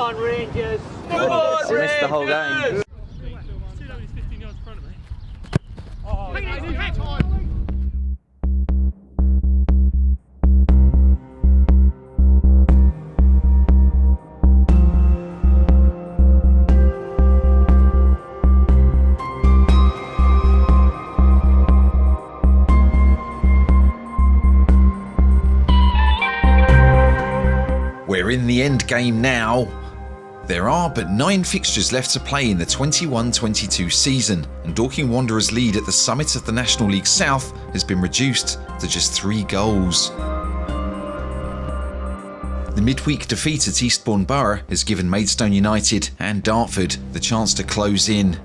on, Rangers! Come I on, missed the whole game. We're in the end game now. There are but 9 fixtures left to play in the 21-22 season, and Dorking Wanderers' lead at the summit of the National League South has been reduced to just 3 goals. The midweek defeat at Eastbourne Borough has given Maidstone United and Dartford the chance to close in,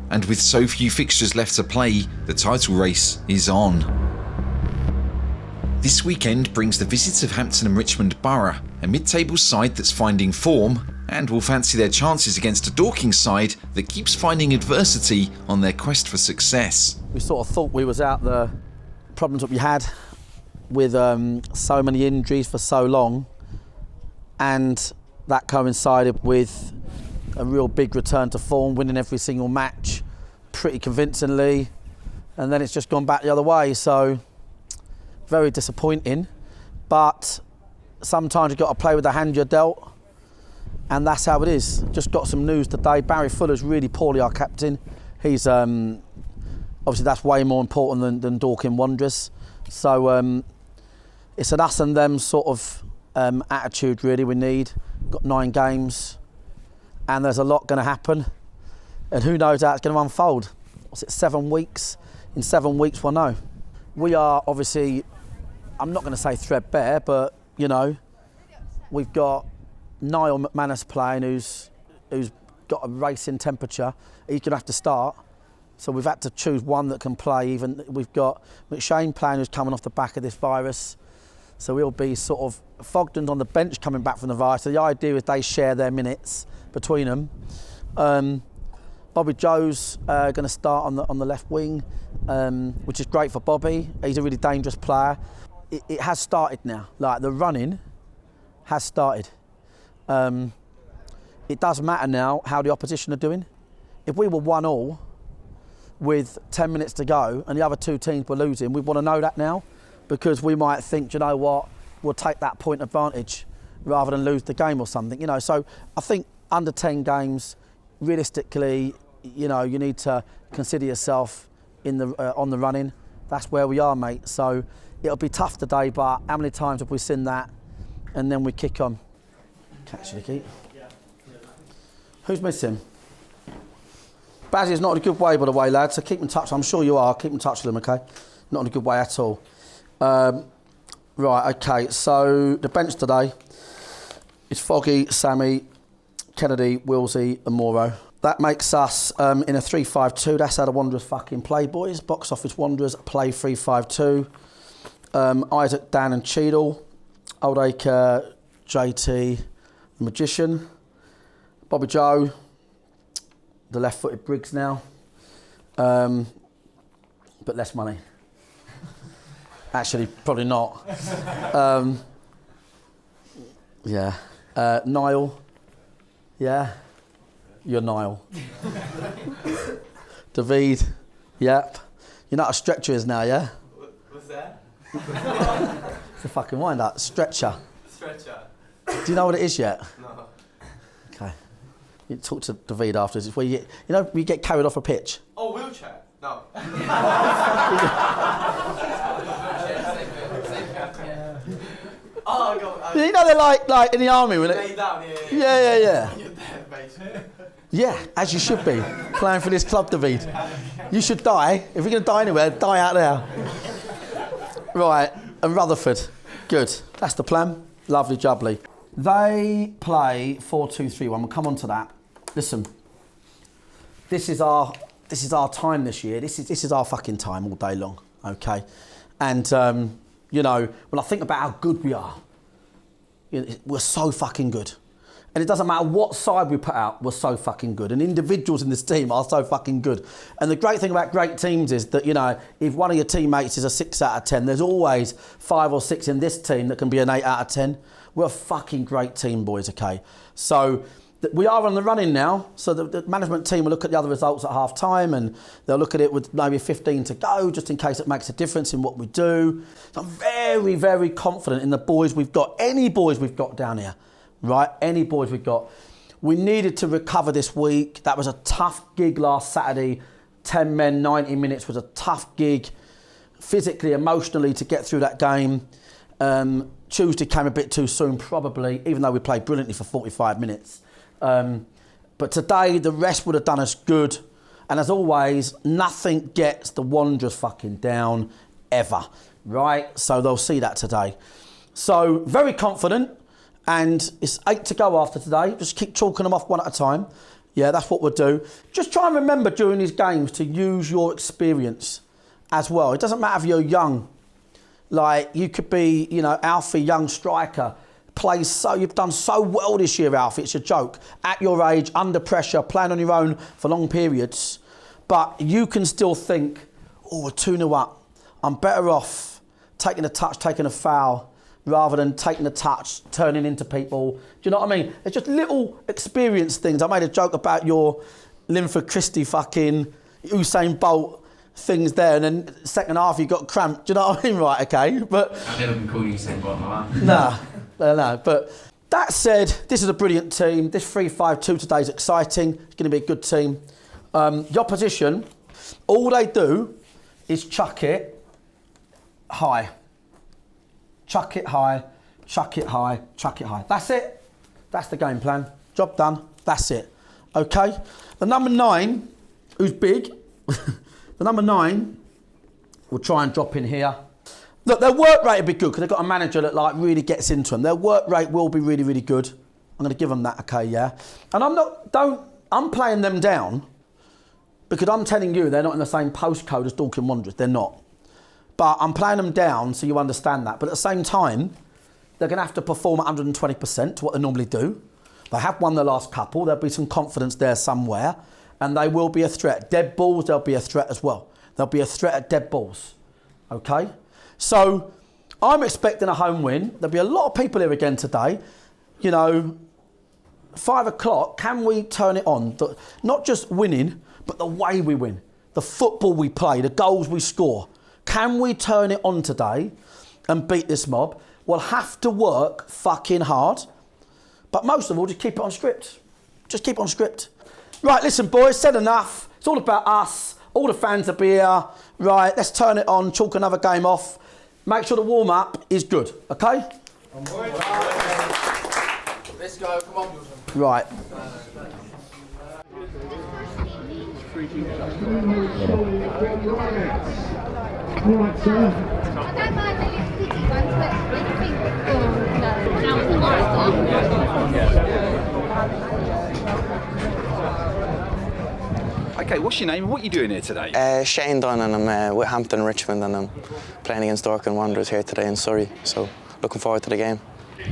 and with so few fixtures left to play, the title race is on. This weekend brings the visits of Hampton Richmond Borough, a mid-table side that's finding form and will fancy their chances against a Dorking side that keeps finding adversity on their quest for success. We sort of thought we was out the problems that we had with so many injuries for so long, and that coincided with a real big return to form, winning every single match pretty convincingly, and then it's just gone back the other way. So very disappointing, but sometimes you've got to play with the hand you're dealt, and that's how it is. Just got some news today. Barry Fuller's really poorly, our captain. He's obviously that's way more important than Dorking Wanderers. So it's an us and them sort of attitude really we need. Got 9 games, and there's a lot going to happen, and who knows how it's going to unfold. What's it, 7 weeks? In 7 weeks we'll know. We are obviously, I'm not going to say threadbare, but you know, we've got Niall McManus playing who's got a racing temperature. He's going to have to start. So we've had to choose one that can play. Even we've got McShane playing who's coming off the back of this virus. So we'll be sort of Fogden's on the bench coming back from the virus. So the idea is they share their minutes between them. Bobby Joe's going to start on the left wing, which is great for Bobby. He's a really dangerous player. It has started now. Like the running has started. It does matter now how the opposition are doing. If we were 1-1 with 10 minutes to go and the other 2 teams were losing, we want to know that now, because we might think, you know what, we'll take that point advantage rather than lose the game or something. You know, so I think under 10 games, realistically, you know, you need to consider yourself in the on the running. That's where we are, mate. So it'll be tough today, but how many times have we seen that? And then we kick on. Catch you, Keith. Who's missing? Bazzy's not in a good way, by the way, lads, so keep in touch. I'm sure you are. Keep in touch with them, okay? Not in a good way at all. Right, okay, so the bench today is Foggy, Sammy, Kennedy, Willsey and Morrow. That makes us in a 3-5-2. That's how the Wanderers fucking play, boys. Box office Wanderers play 3-5-2. Isaac, Dan and Cheadle. Oldacre, JT, the Magician. Bobby Joe, the left-footed Briggs now. But less money. Actually, probably not. Yeah. Niall. Yeah. You're Niall. David. Yep. You know what a stretcher is now, yeah? What's that? It's a fucking wind-up. Stretcher. Stretcher. Do you know what it is yet? No. Okay. You talk to David afterwards. It's where you get carried off a pitch. Oh, wheelchair? No. Oh, God. You know they're like in the army when Lay down, Yeah. You're dead, basically. Yeah, as you should be, playing for this club, David. You should die. If you're going to die anywhere, die out there. Right, and Rutherford. Good. That's the plan. Lovely jubbly. They play 4-2-3-1. We'll come on to that. Listen, this is our time this year. This is our fucking time all day long, okay? And, you know, when I think about how good we are, you know, we're so fucking good. And it doesn't matter what side we put out, we're so fucking good. And individuals in this team are so fucking good. And the great thing about great teams is that, you know, if one of your teammates is a 6 out of 10, there's always 5 or 6 in this team that can be an 8 out of 10. We're a fucking great team, boys, okay? So we are on the running now, so the management team will look at the other results at half time and they'll look at it with maybe 15 to go, just in case it makes a difference in what we do. So I'm very, very confident in the boys we've got, any boys we've got down here, right? Any boys we've got. We needed to recover this week. That was a tough gig last Saturday. 10 men, 90 minutes was a tough gig, physically, emotionally, to get through that game. Tuesday came a bit too soon, probably, even though we played brilliantly for 45 minutes. But today, the rest would have done us good. And as always, nothing gets the Wanderers fucking down, ever, right? So they'll see that today. So, very confident. And it's 8 to go after today. Just keep chalking them off one at a time. Yeah, that's what we'll do. Just try and remember during these games to use your experience as well. It doesn't matter if you're young. Like, you could be, you know, Alfie, young striker. You've done so well this year, Alfie, it's a joke. At your age, under pressure, playing on your own for long periods. But you can still think, oh, we're 2-0 up. I'm better off taking a touch, taking a foul, rather than taking a touch, turning into people. Do you know what I mean? It's just little experience things. I made a joke about your Linford Christie fucking Usain Bolt things there, and then second half you got cramped. Do you know what I mean? Right, okay. But I've never been called Usain Bolt in my life. No. But that said, this is a brilliant team. This 3-5-2 today is exciting. It's going to be a good team. The opposition, all they do is chuck it high. Chuck it high, chuck it high, chuck it high. That's it. That's the game plan. Job done. That's it. Okay? The number 9, who's big, the number 9 will try and drop in here. Look, their work rate will be good because they've got a manager that like really gets into them. Their work rate will be really, really good. I'm going to give them that, okay, yeah? And I'm playing them down because I'm telling you they're not in the same postcode as Dorking Wanderers. They're not. But I'm playing them down so you understand that. But at the same time, they're going to have to perform at 120% to what they normally do. They have won the last couple. There'll be some confidence there somewhere. And they will be a threat. Dead balls, they'll be a threat as well. They'll be a threat at dead balls. Okay? So I'm expecting a home win. There'll be a lot of people here again today. You know, 5 o'clock, can we turn it on? Not just winning, but the way we win. The football we play, the goals we score. Can we turn it on today and beat this mob? We'll have to work fucking hard. But most of all, just keep it on script. Just keep it on script. Right, listen, boys, said enough. It's all about us. All the fans will be here. Right, let's turn it on, chalk another game off. Make sure the warm-up is good, okay? Let's go, come on. Right. All right, sir. I don't mind the little sticky ones, but anything. Okay, what's your name and what are you doing here today? Shane Dunn, and I'm with Hampton Richmond, and I'm playing against Dorking Wanderers here today in Surrey, so looking forward to the game.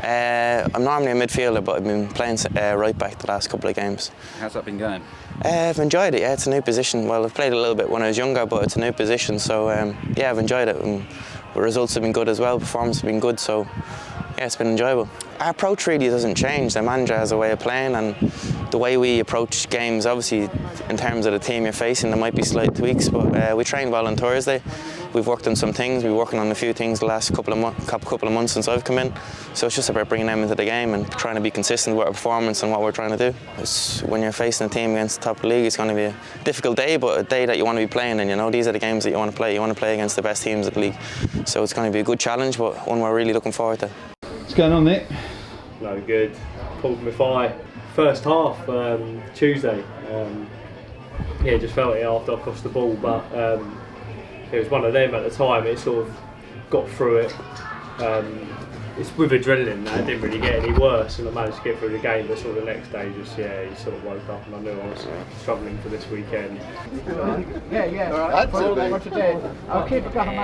I'm normally a midfielder, but I've been playing right back the last couple of games. How's that been going? I've enjoyed it, yeah, it's a new position. Well, I've played a little bit when I was younger, but it's a new position, so yeah, I've enjoyed it. And the results have been good as well, performance have been good, so yeah, it's been enjoyable. Our approach really doesn't change. The manager has a way of playing, and the way we approach games, obviously, in terms of the team you're facing, there might be slight tweaks, but we trained well on Thursday. We've worked on some things. We're working on a few things the last couple of months since I've come in. So it's just about bringing them into the game and trying to be consistent with our performance and what we're trying to do. When you're facing a team against the top of the league, it's going to be a difficult day, but a day that you want to be playing. And you know, these are the games that you want to play. You want to play against the best teams of the league. So it's going to be a good challenge, but one we're really looking forward to. What's going on, Nick? No good. Pulled my thigh. First half, Tuesday. Yeah, just felt it after I crossed the ball, but it was one of them at the time. It sort of got through it. It's with adrenaline now, it didn't really get any worse, and I managed to get through the game, but sort of the next day, just, yeah, he sort of woke up and I knew I was struggling for this weekend. Yeah. All right. I'll keep it going,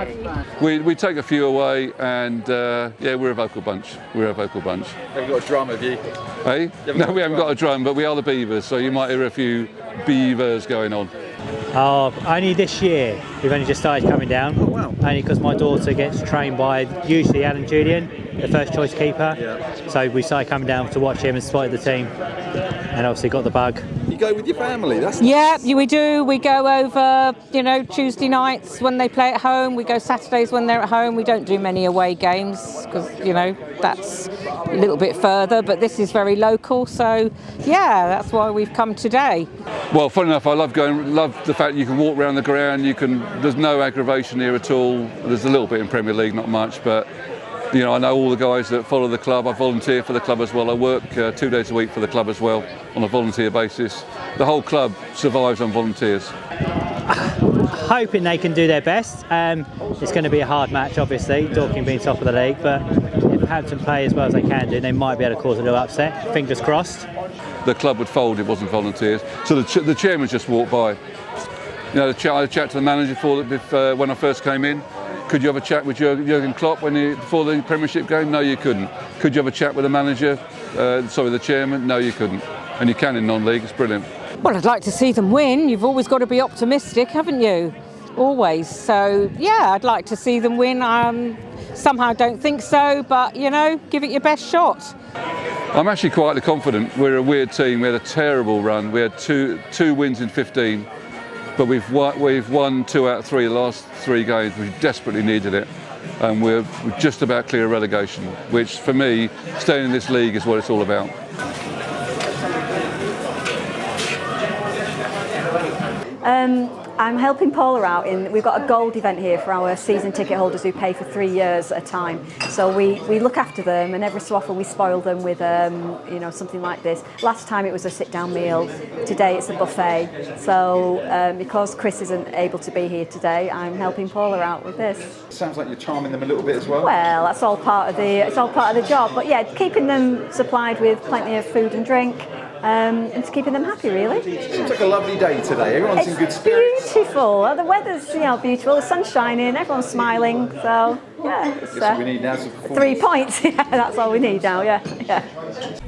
mate. We take a few away, and yeah, we're a vocal bunch. Have you got a drum, have you? Hey? No, we haven't got a drum, but we are the Beavers, so you might hear a few beavers going on. Oh, only this year. We've only just started coming down. Oh, wow. Only because my daughter gets trained by usually Alan Julian. the first choice keeper. Yeah. So we started coming down to watch him and spotted the team, and obviously got the bug. You go with your family, that's Yeah, we do. We go over, Tuesday nights when they play at home. We go Saturdays when they're at home. We don't do many away games because, that's a little bit further, but this is very local. So, yeah, that's why we've come today. Well, funny enough, I love the fact you can walk around the ground. There's no aggravation here at all. There's a little bit in Premier League, not much, but I know all the guys that follow the club. I volunteer for the club as well. I work 2 days a week for the club as well on a volunteer basis. The whole club survives on volunteers. Hoping they can do their best. It's going to be a hard match, obviously, Dorking being top of the league, but if Hampton play as well as they can do, they might be able to cause a little upset. Fingers crossed. The club would fold if it wasn't volunteers. So the chairman just walked by. I had a chat to the manager when I first came in. Could you have a chat with Jurgen Klopp before the Premiership game? No, you couldn't. Could you have a chat with the manager? The chairman? No, you couldn't. And you can in non-league. It's brilliant. Well, I'd like to see them win. You've always got to be optimistic, haven't you? Always. So, yeah, I'd like to see them win. Somehow don't think so, but, give it your best shot. I'm actually quietly confident. We're a weird team. We had a terrible run. We had two wins in 15. But we've won 2 out of 3 the last 3 games. We desperately needed it, and we're just about clear of relegation, which for me, staying in this league is what it's all about. I'm helping Paula out we've got a gold event here for our season ticket holders who pay for 3 years at a time. So we look after them, and every so often we spoil them with something like this. Last time it was a sit-down meal. Today it's a buffet. So because Chris isn't able to be here today, I'm helping Paula out with this. Sounds like you're charming them a little bit as well. Well, that's all part of the job. But yeah, keeping them supplied with plenty of food and drink. And it's keeping them happy, really. Seems like a lovely day today. Everyone's in good spirits. Beautiful. The weather's beautiful. The sun's shining. Everyone's smiling. So yeah, it's what we need now is 3 points. Yeah, that's all we need now. Yeah.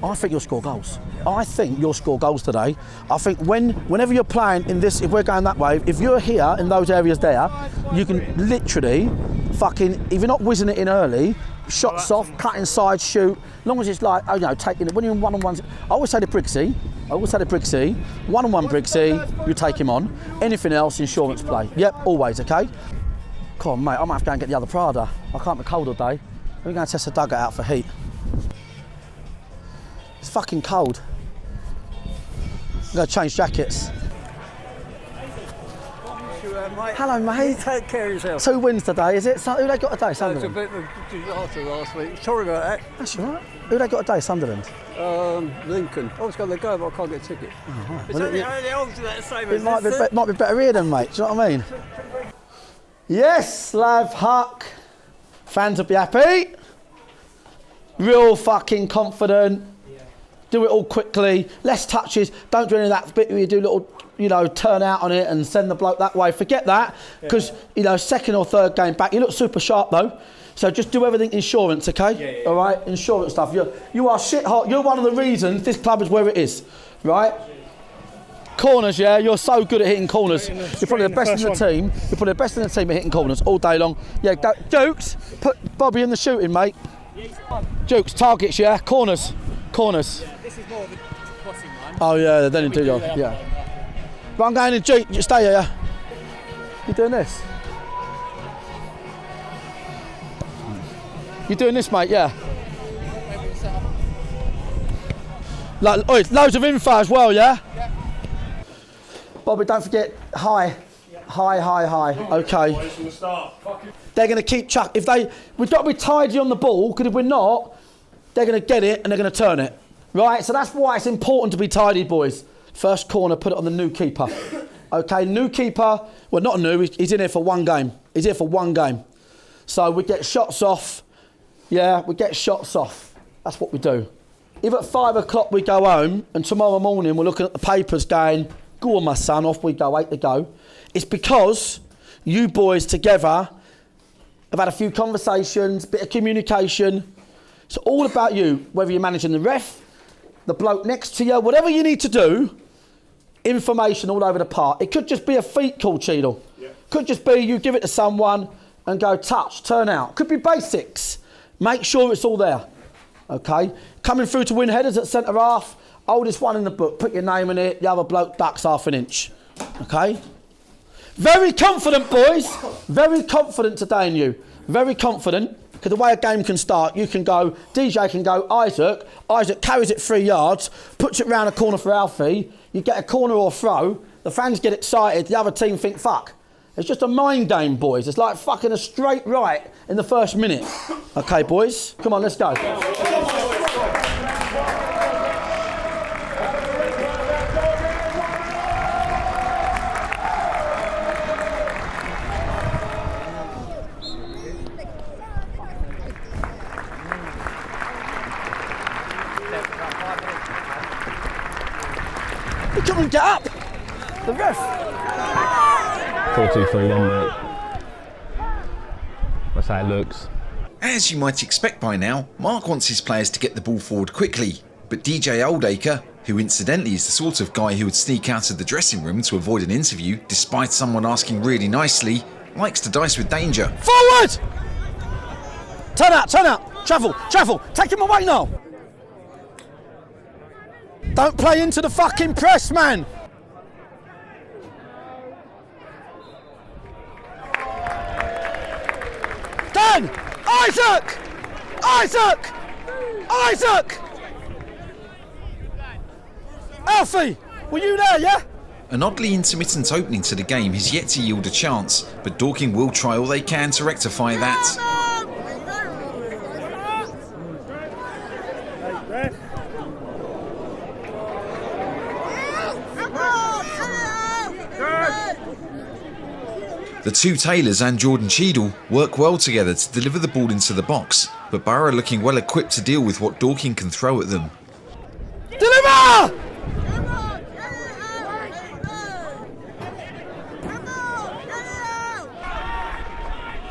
I think you'll score goals. I think you'll score goals today. I think whenever you're playing in this, if we're going that way, if you're here in those areas there, you can literally if you're not whizzing it in early, shots off, cut inside, shoot. As long as it's taking it, when you're in one-on-ones, I always say to Briggsy, one-on-one Briggsy, you take him on. Anything else, insurance play. Yep, always, okay? Come on, mate, I might have to go and get the other Prada. I can't be cold all day. We're going to test the dugout out for heat. It's fucking cold. I'm going to change jackets. Hello, mate. Take care of yourself. 2 wins today, is it? Who they got today, Sunderland? It's a bit of a disaster last week. Sorry about that. That's all right. Who they got today, Sunderland? Lincoln. I was going to go, but I can't get a ticket. Oh, right. It's only the same it might be better here then, mate. Do you know what I mean? Yes, Lav, Huck. Fans will be happy. Real fucking confident. Do it all quickly. Less touches. Don't do any of that bit where you do little, turn out on it and send the bloke that way. Forget that, because, second or third game back, you look super sharp though. So just do everything insurance, okay? Yeah. All right, insurance stuff. You are shit hot. You're one of the reasons this club is where it is, right? Corners, yeah, you're so good at hitting corners. You're probably the best in the team. You're probably the best in the team at hitting corners all day long. Yeah, Dukes, put Bobby in the shooting, mate. Dukes, targets, yeah, corners. This is more of a crossing one. Oh yeah, then you do your, yeah. But I'm going in Jeep, you stay here, yeah? You doing this? You doing this, mate, yeah? Loads of info as well, yeah? Yeah. Bobby, don't forget, high. Okay. They're going to keep we've got to be tidy on the ball, because if we're not, they're going to get it and they're going to turn it. Right, so that's why it's important to be tidy, boys. First corner, put it on the new keeper. Okay, new keeper, well, not new, he's in here for 1 game. He's here for 1 game. So we get shots off. Yeah, we get shots off. That's what we do. If at 5 o'clock we go home and tomorrow morning we're looking at the papers going, go on, my son, off we go, 8 to go. It's because you boys together have had a few conversations, bit of communication. It's all about you, whether you're managing the ref, the bloke next to you, whatever you need to do, information all over the park. It could just be a feet call, Cheadle. Yeah. Could just be you give it to someone and go touch, turn out. Could be basics. Make sure it's all there. Okay? Coming through to win headers at centre half, oldest one in the book, put your name in it, the other bloke ducks half an inch. Okay? Very confident, boys. Very confident today in you. Very confident. Because the way a game can start, you can go, DJ can go, Isaac carries it 3 yards, puts it round a corner for Alfie, you get a corner or throw, the fans get excited, the other team think, fuck. It's just a mind game, boys. It's like fucking a straight right in the first minute. Okay, boys? Come on, let's go. Come and get up! The ref! 4-2-3-1, mate. That's how it looks. As you might expect by now, Mark wants his players to get the ball forward quickly, but DJ Oldacre, who incidentally is the sort of guy who would sneak out of the dressing room to avoid an interview despite someone asking really nicely, likes to dice with danger. Forward! Turn out, travel, take him away now! Don't play into the fucking press, man! Dan! Isaac! Alfie! Were you there, yeah? An oddly intermittent opening to the game has yet to yield a chance, but Dorking will try all they can to rectify that. The two Taylors and Jordan Cheadle work well together to deliver the ball into the box, but Borough are looking well equipped to deal with what Dorking can throw at them. Deliver!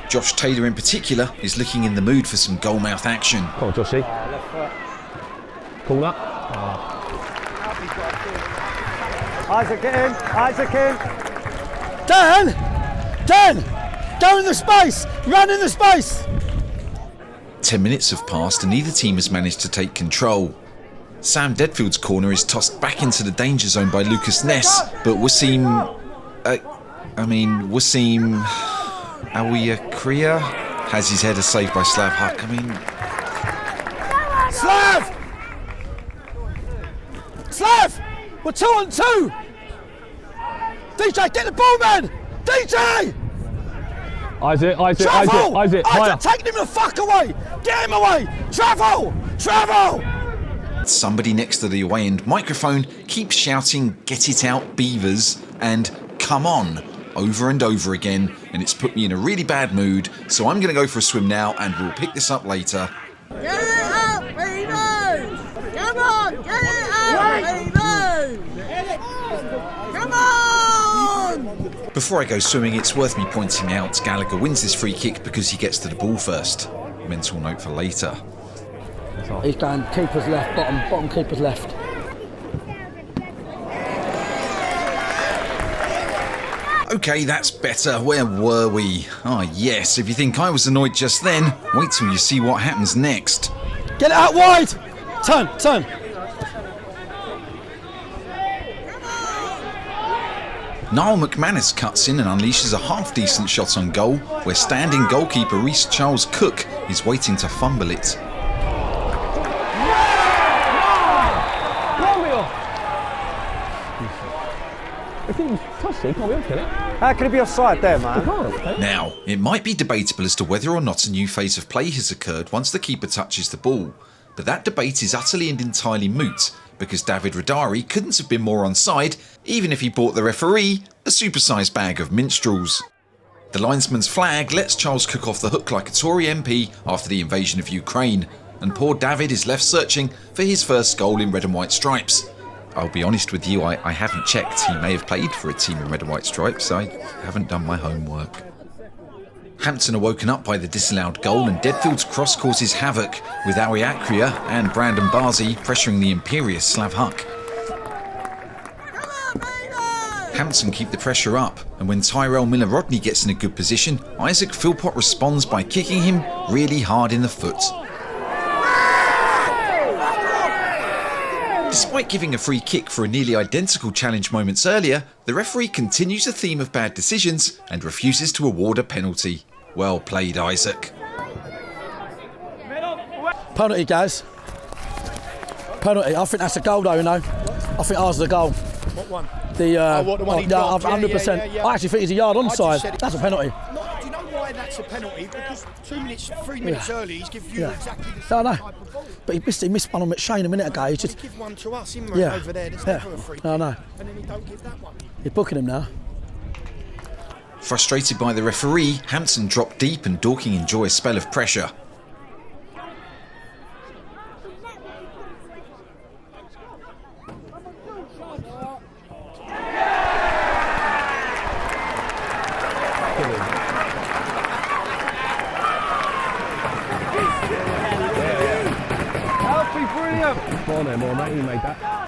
Josh Taylor in particular is looking in the mood for some goalmouth action. Come on, Joshy. Corner. Isaac in. Dan! Go in the space! Run in the space! 10 minutes have passed and neither team has managed to take control. Sam Deadfield's corner is tossed back into the danger zone by Lucas Ness, but Wasim Awiyakria has his header saved by Slav Huck. Slav! We're 2 on 2! DJ, get the ball, man! DJ! Isaac, higher. Take him the fuck away! Get him away! Travel! Somebody next to the away end microphone keeps shouting, "Get it out, Beavers," and "Come on," over and over again, and it's put me in a really bad mood, so I'm going to go for a swim now and we'll pick this up later. Get it out, Beavers! Come on, get it out, Beavers! Come on! Before I go swimming, it's worth me pointing out Gallagher wins this free kick because he gets to the ball first. Mental note for later. He's going keeper's left, bottom keeper's left. Okay, that's better. Where were we? Yes, if you think I was annoyed just then, wait till you see what happens next. Get it out wide! Turn! Niall McManus cuts in and unleashes a half-decent shot on goal, where standing goalkeeper Rhys Charles Cook is waiting to fumble it. How can it be offside there, man? Now, it might be debatable as to whether or not a new phase of play has occurred once the keeper touches the ball, but that debate is utterly and entirely moot, because David Radari couldn't have been more onside, even if he bought the referee a supersized bag of minstrels. The linesman's flag lets Charles Cook off the hook like a Tory MP after the invasion of Ukraine, and poor David is left searching for his first goal in red and white stripes. I'll be honest with you, I haven't checked. He may have played for a team in red and white stripes. I haven't done my homework. Hampton are woken up by the disallowed goal, and Deadfield's cross causes havoc, with Awiyakria and Brandon Barzi pressuring the imperious Slav Huck. Hampton keep the pressure up, and when Tyrell Miller-Rodney gets in a good position, Isaac Philpott responds by kicking him really hard in the foot. Despite giving a free kick for a nearly identical challenge moments earlier, the referee continues the theme of bad decisions and refuses to award a penalty. Well played, Isaac. Penalty, guys. Penalty. I think that's a goal, though, you know. I think ours is a goal. What one? The one he dropped? 100%. Yeah. I actually think he's a yard onside. That's a penalty. No, do you know why that's a penalty? Because 3 minutes early, he's given you exactly the No, same no. type of ball. But he missed one on McShane a minute ago. He just Give one to us, Imran, over there. There's never a free kick. No, no. And then he don't give that one. You're booking him now. Frustrated by the referee, Hampton drop deep and Dorking enjoy a spell of pressure.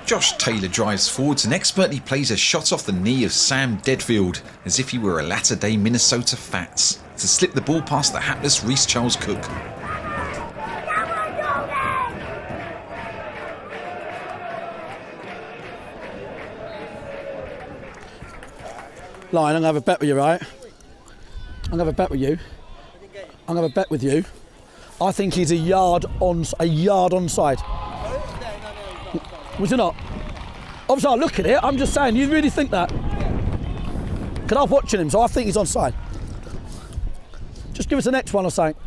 Josh Taylor drives forwards and expertly plays a shot off the knee of Sam Deadfield, as if he were a latter-day Minnesota Fats, to slip the ball past the hapless Reece Charles Cook. Lion, I'm going to have a bet with you, right? I'm going to have a bet with you. I'm going to have a bet with you. I think he's a yard onside. Was it not? Obviously, I look at it. I'm just saying, you really think that? Because I'm watching him, so I think he's onside. Just give us the next one or something.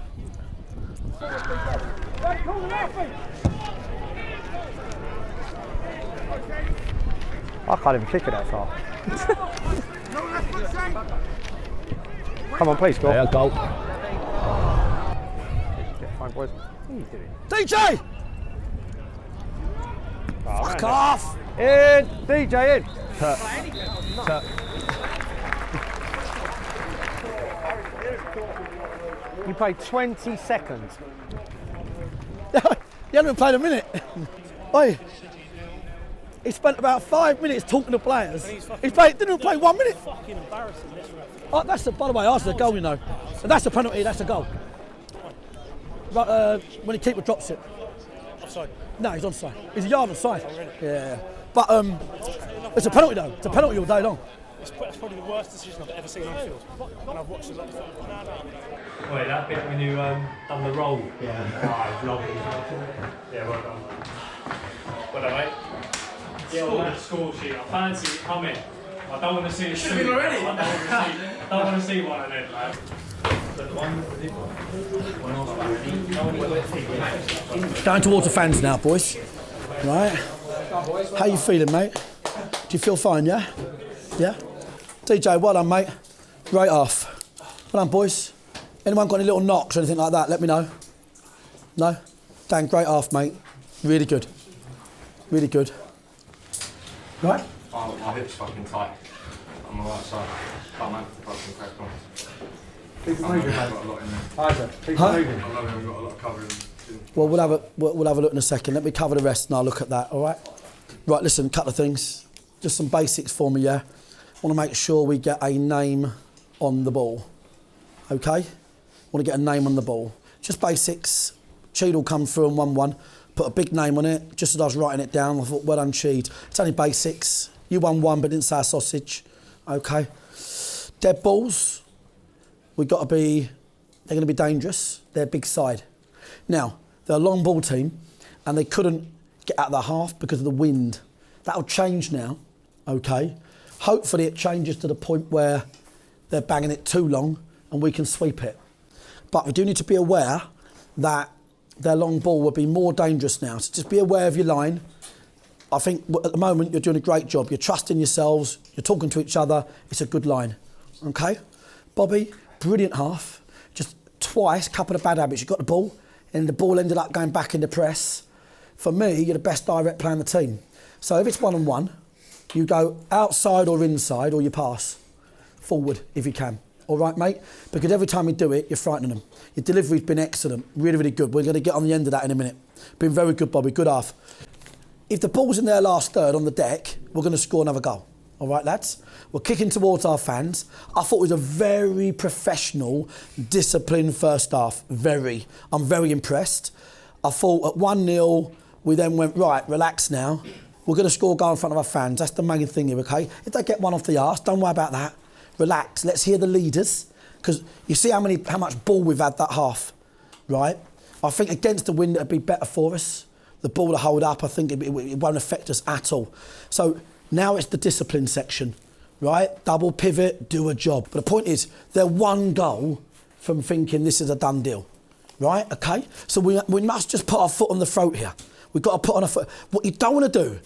I can't even kick it that far. Come on, please, go. Yeah, goal. Fine, boys. What are you doing? DJ! Oh, fuck off! In! DJ, in! Tut. You played 20 seconds. You haven't even played a minute. Oi. He spent about 5 minutes talking to players. Didn't even play 1 minute. Fucking embarrassing, this ref. Oh, that's the, by the way, that's the goal, you know. And that's a penalty, that's a goal. But, when the keeper drops it. Offside. No, he's onside. He's a yard onside. Oh, really? Yeah. But it's a penalty though. It's a penalty all day long. That's probably the worst decision I've ever seen on field. And I've watched a lot of football. No. Wait, that bit when you done the roll. Yeah. Oh, lovely. Yeah, well done. Well done, mate. Yeah, on that score sheet, I fancy it coming. I don't want to see a shoot. Already. I don't want to see one of them, man. Going towards the fans now, boys. Right. How you feeling, mate? Do you feel fine, yeah? Yeah? DJ, well done, mate. Great off. Well done, boys. Anyone got any little knocks or anything like that, let me know. No? Dan, great off, mate. Really good. Really good. Right? Oh, my hip's fucking tight. On the right side. Can't man fucking crack on. Keep moving, mate. Got a lot in there. Isaac, keep Huh? moving. I love it, we've got a lot covering. Well, we'll have a look in a second. Let me cover the rest and I'll look at that, all right? Right, listen, a couple of things. Just some basics for me, yeah? I want to make sure we get a name on the ball, okay? Want to get a name on the ball. Just basics. Cheed will come through on 1-1. Put a big name on it, just as I was writing it down. I thought, well done, Cheed. It's only basics. You won 1, but didn't say a sausage, okay? Dead balls, they're going to be dangerous. They're big side. Now, they're a long ball team, and they couldn't get out of the half because of the wind. That'll change now, okay? Hopefully it changes to the point where they're banging it too long and we can sweep it. But we do need to be aware that their long ball will be more dangerous now. So just be aware of your line. I think at the moment you're doing a great job. You're trusting yourselves, you're talking to each other. It's a good line, okay? Bobby, brilliant half. Just twice, couple of bad habits. You got the ball and the ball ended up going back in the press. For me, you're the best direct player on the team. So if it's 1-on-1, you go outside or inside or you pass forward if you can. All right, mate? Because every time you do it, you're frightening them. Your delivery's been excellent, really, really good. We're going to get on the end of that in a minute. Been very good, Bobby, good half. If the ball's in their last third on the deck, we're going to score another goal. All right, lads? We're kicking towards our fans. I thought it was a very professional, disciplined first half. Very. I'm very impressed. I thought at 1-0, we then went, right, relax now. We're going to score a goal in front of our fans. That's the main thing here, OK? If they get one off the arse, don't worry about that. Relax. Let's hear the leaders. Because you see how much ball we've had that half, right? I think against the wind, it'd be better for us. The ball to hold up, I think it won't affect us at all. So now it's the discipline section, right? Double pivot, do a job. But the point is, they're one goal from thinking this is a done deal, right? Okay? So we must just put our foot on the throat here. We've got to put on our foot. What you don't want to do,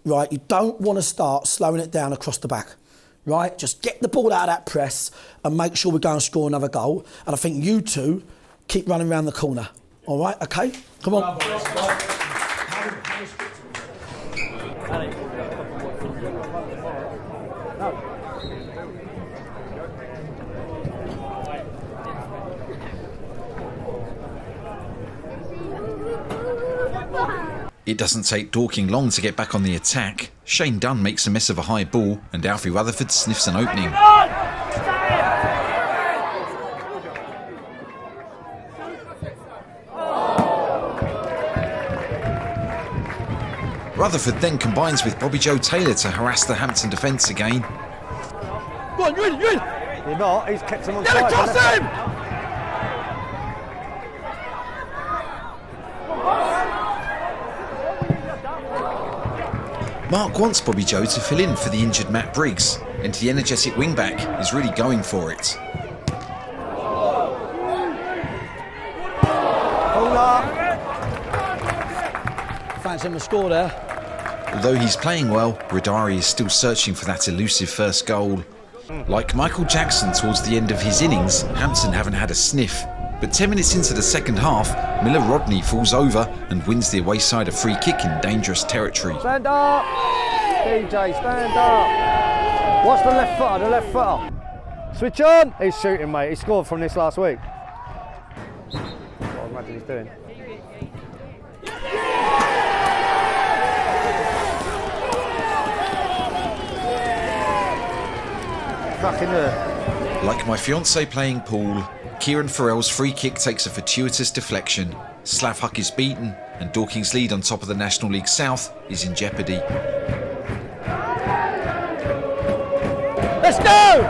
right? You don't want to start slowing it down across the back, right? Just get the ball out of that press and make sure we go and score another goal. And I think you two keep running around the corner. All right, okay? Come on. It doesn't take Dorking long to get back on the attack. Shane Dunn makes a mess of a high ball and Alfie Rutherford sniffs an opening. Rutherford then combines with Bobby Joe Taylor to harass the Hampton defence again. Go on, you in! You're not, he's kept him on side. Get across him! Mark wants Bobby Joe to fill in for the injured Matt Briggs, and the energetic wingback is really going for it. Hold up! Fancy him to score there. Although he's playing well, Radari is still searching for that elusive first goal. Like Michael Jackson towards the end of his innings, Hampton haven't had a sniff. But 10 minutes into the second half, Miller Rodney falls over and wins the away side a free kick in dangerous territory. Stand up! DJ, stand up! Watch the left footer, Switch on! He's shooting, mate. He scored from this last week. What I imagine he's doing. Back in there. Like my fiancée playing pool, Kieran Farrell's free kick takes a fortuitous deflection. Slavhuck is beaten, and Dorking's lead on top of the National League South is in jeopardy. Let's go!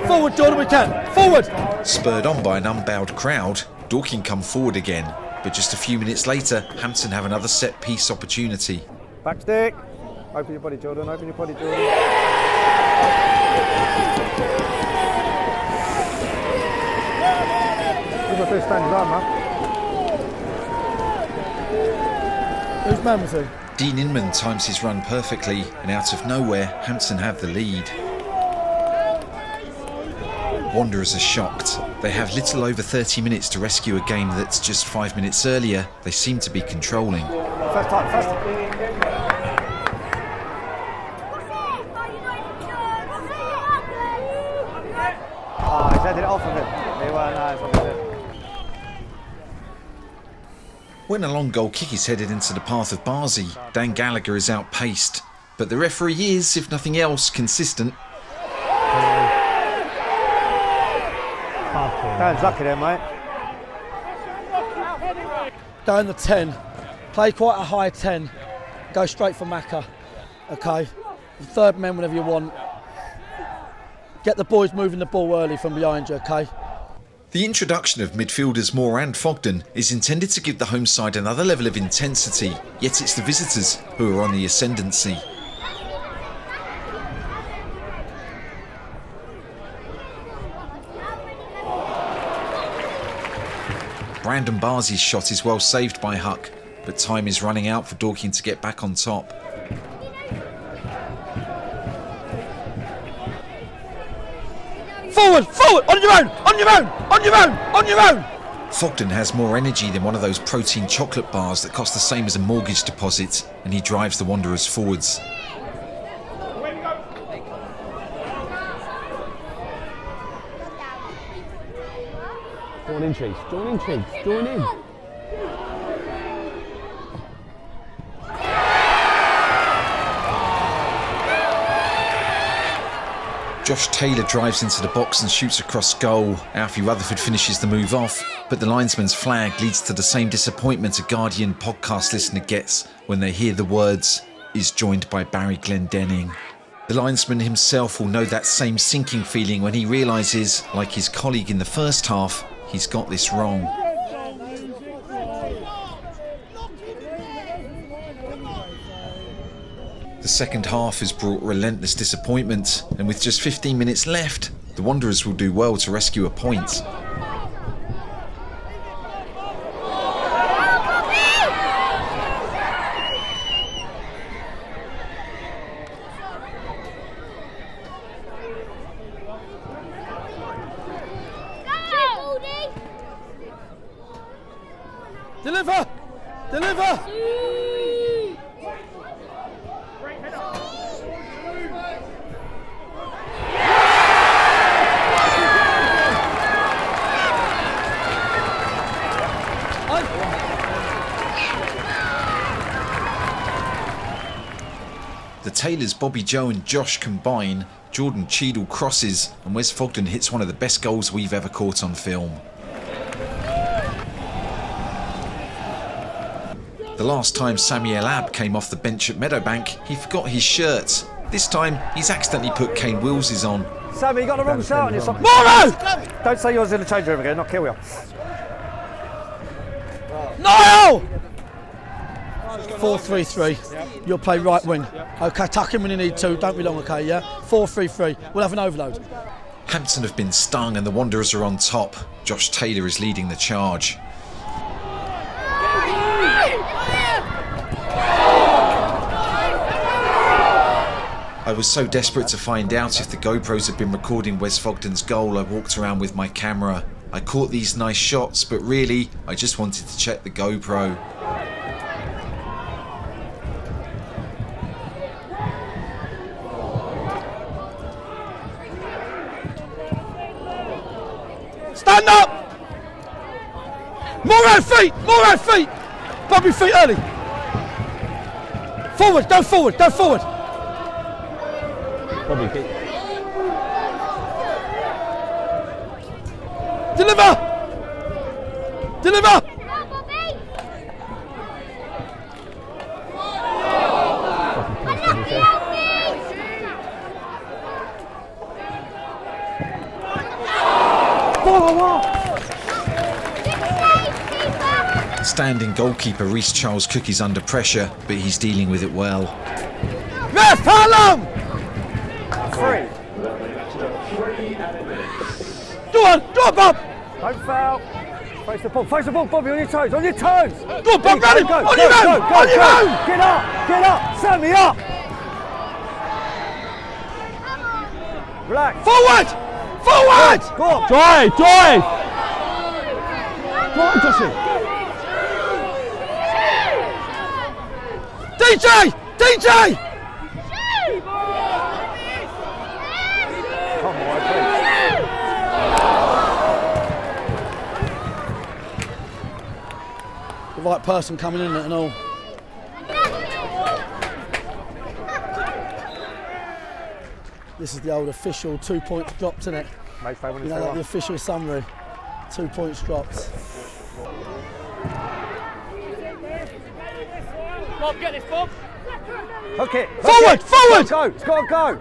Forward, Jordan, we can. Forward! Spurred on by an unbowed crowd, Dorking come forward again, but just a few minutes later, Hampton have another set-piece opportunity. Back stick. Open your body, Jordan. Open your body, Jordan. Who's got to stand his arm, man? Who's man was he? Dean Inman times his run perfectly, and out of nowhere, Hampton have the lead. Wanderers are shocked. They have little over 30 minutes to rescue a game that's just 5 minutes earlier they seem to be controlling. First time. He's headed it off of him. He weren't nice off of it. When a long goal kick is headed into the path of Barzi, Dan Gallagher is outpaced. But the referee is, if nothing else, consistent. Dan's lucky there, mate. Down the 10. Play quite a high 10. Go straight for Macca. Okay. Third man whenever you want. Get the boys moving the ball early from behind you, okay? The introduction of midfielders Moore and Fogden is intended to give the home side another level of intensity, yet it's the visitors who are on the ascendancy. Brandon Barzi's shot is well saved by Huck, but time is running out for Dorking to get back on top. Forward! Forward! On your own! On your own! On your own! On your own! Fogden has more energy than one of those protein chocolate bars that cost the same as a mortgage deposit, and he drives the Wanderers forwards. Join in, Chiefs. Join in, Chiefs. Join in. Josh Taylor drives into the box and shoots across goal. Alfie Rutherford finishes the move off, but the linesman's flag leads to the same disappointment a Guardian podcast listener gets when they hear the words, "is joined by Barry Glendenning." The linesman himself will know that same sinking feeling when he realises, like his colleague in the first half, he's got this wrong. The second half has brought relentless disappointment, and with just 15 minutes left, the Wanderers will do well to rescue a point. Deliver! Deliver! The Taylors, Bobby Joe and Josh combine, Jordan Cheadle crosses, and Wes Fogden hits one of the best goals we've ever caught on film. The last time Samuel Abb came off the bench at Meadowbank, he forgot his shirt. This time, he's accidentally put Kane Wills's on. Sammy, you got the wrong shirt on your sock. Moro! Don't say yours in the change room again, I'll kill you. Niall! 4-3-3. You'll play right wing. Okay, tuck him when you need to. Don't be long, okay, yeah? 4-3-3. We'll have an overload. Hampton have been stung and the Wanderers are on top. Josh Taylor is leading the charge. I was so desperate to find out if the GoPros had been recording Wes Fogden's goal, I walked around with my camera. I caught these nice shots, but really, I just wanted to check the GoPro. Stand up! More out feet! More out feet! Bobby feet early! Forward, go forward, go forward! Bobby feet. Deliver! Deliver! Standing goalkeeper Reece Charles Cook is under pressure, but he's dealing with it well. Ref, how long? 3. Go on, Bob! Don't foul. Face the ball, Bobby, on your toes, on your toes! Go on, Bob, run him! On your own! On your own! Get up, Sammy, up! Relax. Forward! Forward! Go on! Drive! Go on, Joshy! DJ! DJ! The right person coming in and all. This is the old official 2 points dropped, isn't it? You know, like the official summary. 2 points dropped. Bob, get this, Bob. Hook it. Forward, forward. Go. It's got to go.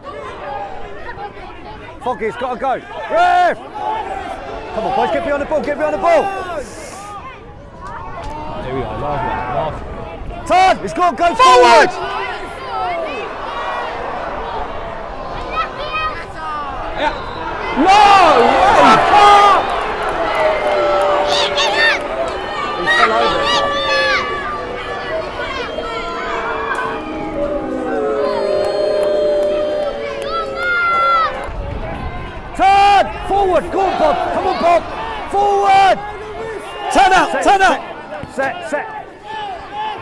Foggy, it's got to go. Ref! Come on, boys, get behind the ball, get behind the ball. Here we go, last. Turn, it's got to go forward. No! He fell over. Turn! Forward! Go on, Bob! Come on, Bob! Forward! Turn out! Turn out! Set!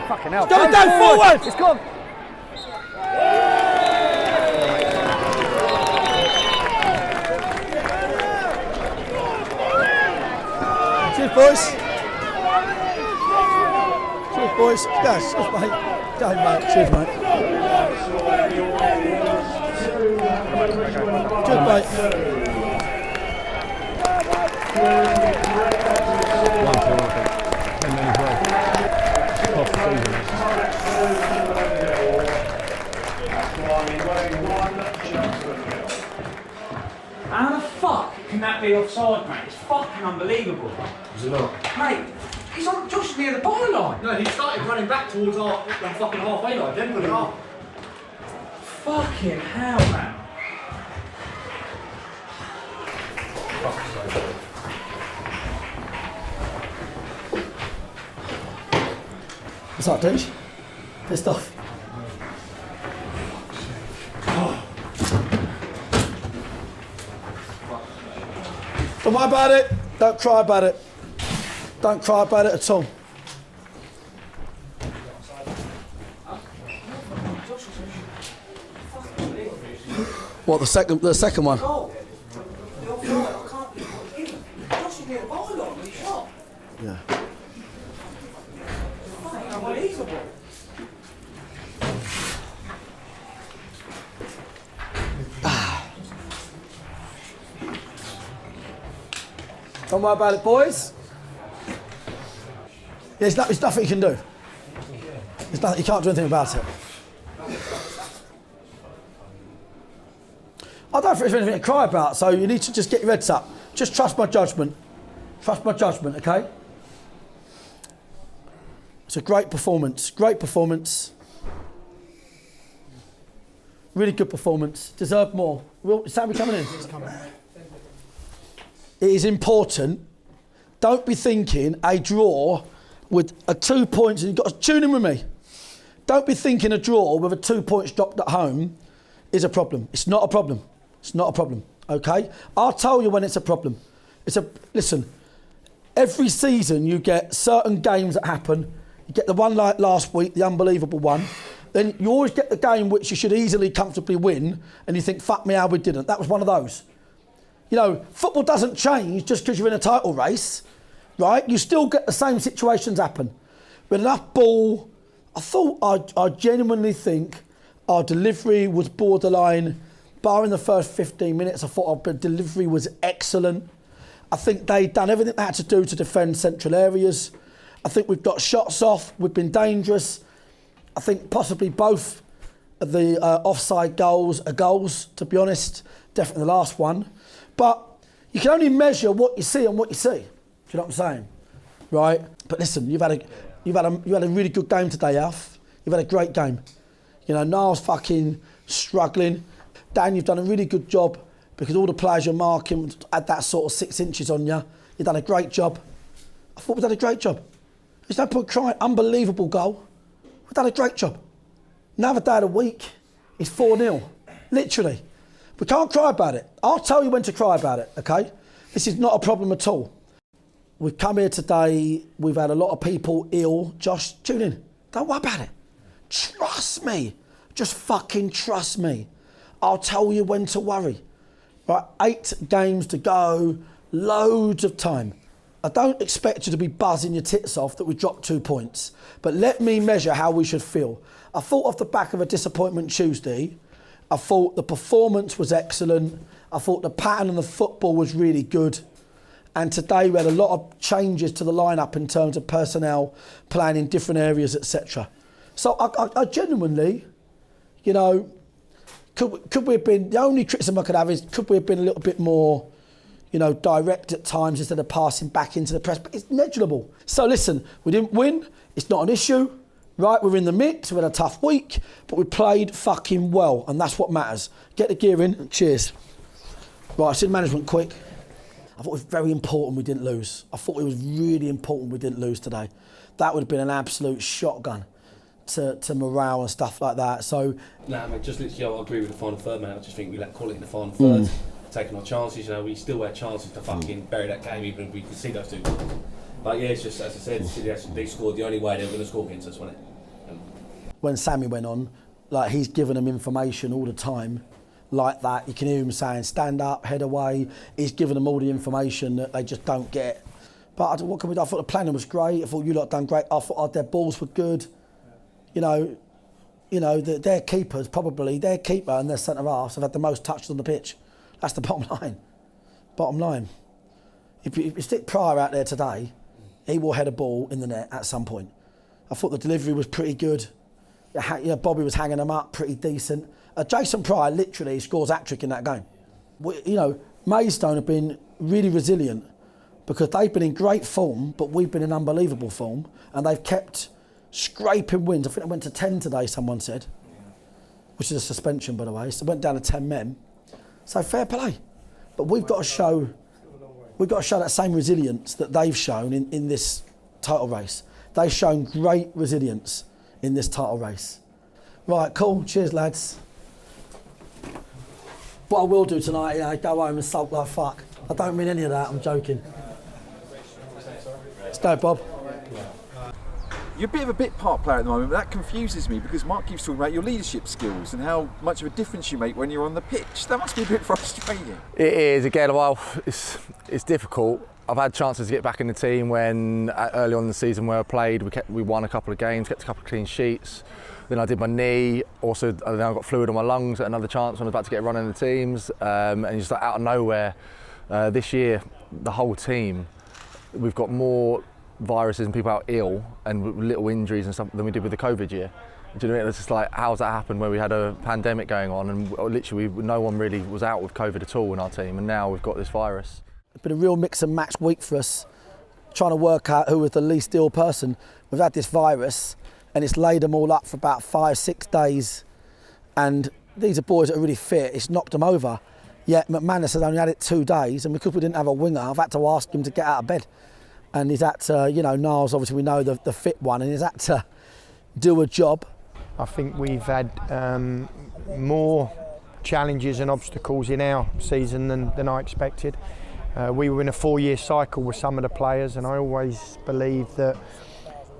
Fucking hell. It's going down forward! It's gone! Cheers, boys. Cheers, boys. Go, mate. Go, mate. Cheers, mate. Good, mate. 10 men as well. Across the season. How the fuck can that be offside, mate? It's fucking unbelievable. Is it not? Mate, he's on just near the byline. No, he started running back towards the fucking halfway line, then put it up. Fucking hell, man. What's up, Deej? Pissed off? Don't worry about it. Don't cry about it. Don't cry about it at all. What, the second one? Yeah. Don't worry about it, boys. There's nothing you can do. There's nothing, you can't do anything about it. I don't think there's anything to cry about, so you need to just get your heads up. Just trust my judgment. Trust my judgment, okay? It's a great performance. Great performance. Really good performance. Deserved more. Is Sammy coming in? He's coming. It is important. Don't be thinking a draw with 2 points, and you've got to tune in with me. Don't be thinking a draw with 2 points dropped at home is a problem. It's not a problem. It's not a problem, okay? I'll tell you when it's a problem. Listen, every season you get certain games that happen. You get the one like last week, the unbelievable one. Then you always get the game which you should easily, comfortably win, and you think, fuck me, how we didn't. That was one of those. You know, football doesn't change just because you're in a title race, right? You still get the same situations happen. With enough ball, I genuinely think our delivery was borderline, barring the first 15 minutes. I thought our delivery was excellent. I think they'd done everything they had to do to defend central areas. I think we've got shots off. We've been dangerous. I think possibly both of the offside goals are goals, to be honest. Definitely the last one. But you can only measure what you see and what you see. Do you know what I'm saying? Right? But listen, you've had a really good game today, Alf. You've had a great game. You know, Niall's fucking struggling. Dan, you've done a really good job because all the players you're marking had that sort of 6 inches on you. You've done a great job. I thought we've done a great job. There's no point crying. Unbelievable goal. We've done a great job. Another day of the week is 4-0. Literally. We can't cry about it. I'll tell you when to cry about it, okay? This is not a problem at all. We've come here today, we've had a lot of people ill. Josh, tune in. Don't worry about it. Trust me. Just fucking trust me. I'll tell you when to worry. Right, 8 games to go, loads of time. I don't expect you to be buzzing your tits off that we dropped 2 points, but let me measure how we should feel. I thought off the back of a disappointment Tuesday, I thought the performance was excellent. I thought the pattern of the football was really good. And today we had a lot of changes to the lineup in terms of personnel, playing in different areas, etc. So I genuinely, you know, could we have been, the only criticism I could have is, could we have been a little bit more, you know, direct at times instead of passing back into the press, but it's negligible. So listen, we didn't win, it's not an issue, right? We're in the mix, we had a tough week, but we played fucking well, and that's what matters. Get the gear in, cheers. Right, I said management quick. I thought it was very important we didn't lose. I thought it was really important we didn't lose today. That would have been an absolute shotgun to morale and stuff like that. So, nah, mate, just literally, I agree with the final third, mate. I just think we let quality in the final third, taking our chances. You know, we still had chances to fucking bury that game, even if we could see those 2 goals. But yeah, it's just, as I said, they scored the only way they were going to score against us, wasn't it? When Sammy went on, like, he's given them information all the time like that. You can hear him saying, stand up, head away. He's giving them all the information that they just don't get. But what can we do? I thought the planning was great. I thought you lot done great. I thought our dead balls were good. You know, you know, their keeper and their centre-halves have had the most touches on the pitch. That's the bottom line. Bottom line. If you stick Pryor out there today, he will head a ball in the net at some point. I thought the delivery was pretty good. Bobby was hanging them up pretty decent. Jason Pryor literally scores hat-trick in that game. Maidstone have been really resilient because they've been in great form, but we've been in unbelievable form, and they've kept scraping wins. I think it went to 10 today, someone said, which is a suspension, by the way. So it went down to 10 men. So fair play. But we've got to show that same resilience that they've shown in this title race. They've shown great resilience in this title race. Right, cool. Cheers, lads. What I will do tonight, go home and sulk like fuck. I don't mean any of that, I'm joking. Let's go, Bob. You're a bit of a bit part player at the moment, but that confuses me because Mark keeps talking about your leadership skills and how much of a difference you make when you're on the pitch. That must be a bit frustrating. It is. Again, well, it's difficult. I've had chances to get back in the team when early on in the season where I played, we won a couple of games, kept a couple of clean sheets. Then I did my knee. Also, then I got fluid on my lungs. Another chance when I was about to get a run in the teams, and just like out of nowhere, this year the whole team, we've got more viruses and people out ill and little injuries and stuff than we did with the COVID year. Do you know what I mean? It's just like, how's that happened where we had a pandemic going on and literally no one really was out with COVID at all in our team, and now we've got this virus. It's been a real mix and match week for us, trying to work out who was the least ill person. We've had this virus and it's laid them all up for about 5-6 days, and these are boys that are really fit. It's knocked them over. Yet McManus has only had it 2 days, and because we didn't have a winger, I've had to ask him to get out of bed. And he's had to, Niles, obviously we know the fit one, and he's had to do a job. I think we've had more challenges and obstacles in our season than I expected. We were in a 4-year cycle with some of the players, and I always believe that,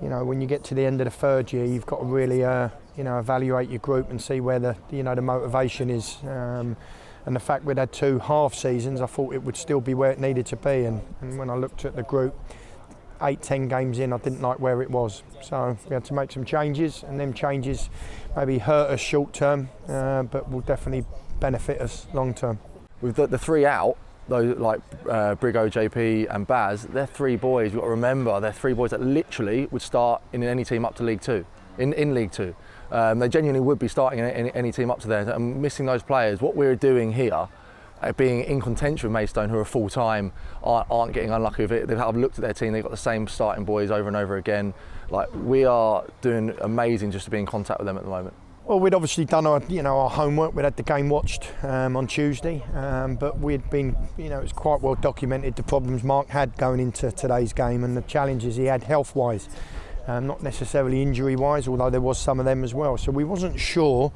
when you get to the end of the 3rd year, you've got to really, evaluate your group and see where the motivation is. And the fact we'd had 2 half seasons, I thought it would still be where it needed to be. And when I looked at the group, 8-10 games in, I didn't like where it was. So we had to make some changes, and them changes maybe hurt us short term, but will definitely benefit us long term. With the 3 out, those like Brigo, JP and Baz, they're 3 boys, you've got to remember, they're 3 boys that literally would start in any team up to League 2, in League 2. They genuinely would be starting in any team up to there, and missing those players. What we're doing here, being in contention with Maidstone, who are full-time, aren't getting unlucky with it. I've looked at their team, they've got the same starting boys over and over again. Like, we are doing amazing just to be in contact with them at the moment. Well, we'd obviously done our homework. We'd had the game watched on Tuesday, but we'd been, it was quite well documented the problems Mark had going into today's game and the challenges he had health-wise. Not necessarily injury-wise, although there was some of them as well. So we wasn't sure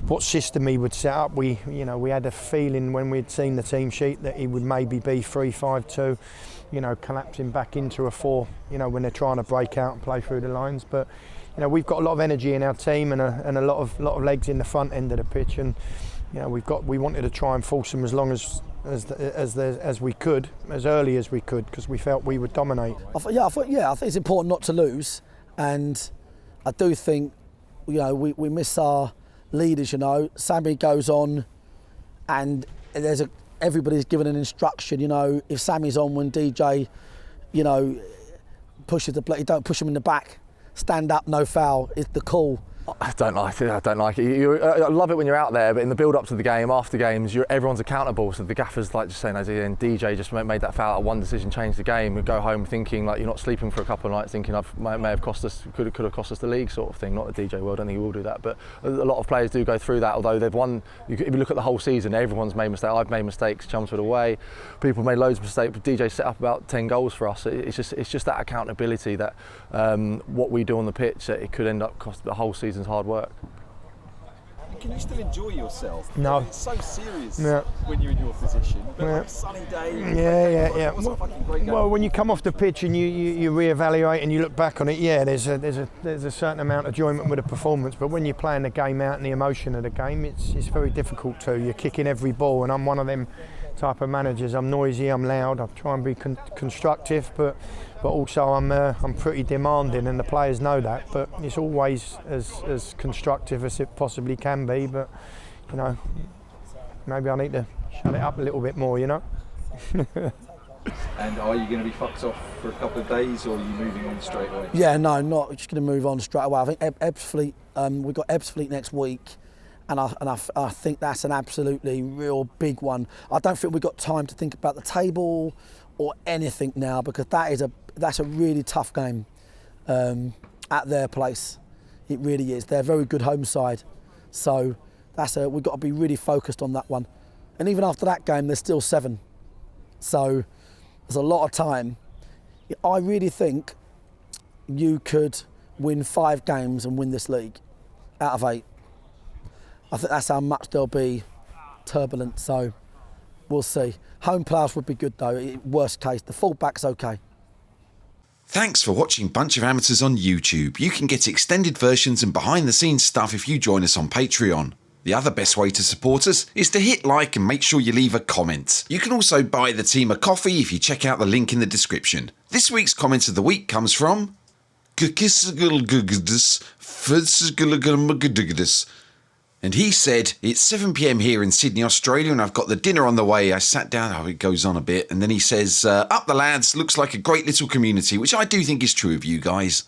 what system he would set up. We had a feeling when we'd seen the team sheet that he would maybe be 3-5-2, collapsing back into a 4, when they're trying to break out and play through the lines. But we've got a lot of energy in our team and a lot of legs in the front end of the pitch, and we wanted to try and force them as long as we could, as early as we could, because we felt we would dominate. I think it's important not to lose. And I do think, we miss our leaders. Sammy goes on, and everybody's given an instruction. If Sammy's on when DJ, pushes the play, don't push him in the back. Stand up, no foul is the call. I don't like it. I love it when you're out there, but in the build-up to the game, after games, everyone's accountable. So the gaffer's like just saying, and DJ just made that foul. One decision changed the game. And go home thinking like you're not sleeping for a couple of nights, thinking may have cost us, could have cost us the league, sort of thing. Not the DJ. Well, I don't think he will do that, but a lot of players do go through that. Although they've won, if you look at the whole season, everyone's made mistakes. I've made mistakes. Chelmsford away, people made loads of mistakes. But DJ set up about 10 goals for us. It's just that accountability that what we do on the pitch, that it could end up costing the whole season's hard work. Can you still enjoy yourself? No. It's so serious Yeah. when you're in your position. But Yeah. like a sunny day. Yeah. It was a fucking great game. Well, when you come off the pitch and you reevaluate and you look back on it, there's a certain amount of enjoyment with the performance. But when you're playing the game out and the emotion of the game, it's very difficult to. You're kicking every ball, and I'm one of them type of managers. I'm noisy, I'm loud, I try and be constructive, but also I'm pretty demanding, and the players know that. But it's always as constructive as it possibly can be. But you know, maybe I need to shut it up a little bit more. You know. And are you going to be fucked off for a couple of days, or are you moving on straight away? Yeah, no, not just going to move on straight away. I think Ebbsfleet, we've got Ebbsfleet next week, and I think that's an absolutely real big one. I don't think we've got time to think about the table or anything now, because that's a really tough game at their place. It really is. They're a very good home side, so we've got to be really focused on that one. And even after that game, there's still 7, so there's a lot of time. I really think you could win 5 games and win this league out of 8. I think that's how much there'll be turbulent, so we'll see. Home playoffs would be good though, worst case. The full-back's okay. Thanks for watching Bunch of Amateurs on YouTube. You can get extended versions and behind-the-scenes stuff if you join us on Patreon. The other best way to support us is to hit like and make sure you leave a comment. You can also buy the team a coffee if you check out the link in the description. This week's comment of the week comes from and he said, it's 7 PM here in Sydney, Australia, and I've got the dinner on the way. I sat down, it goes on a bit, and then he says, up the lads, looks like a great little community, which I do think is true of you guys.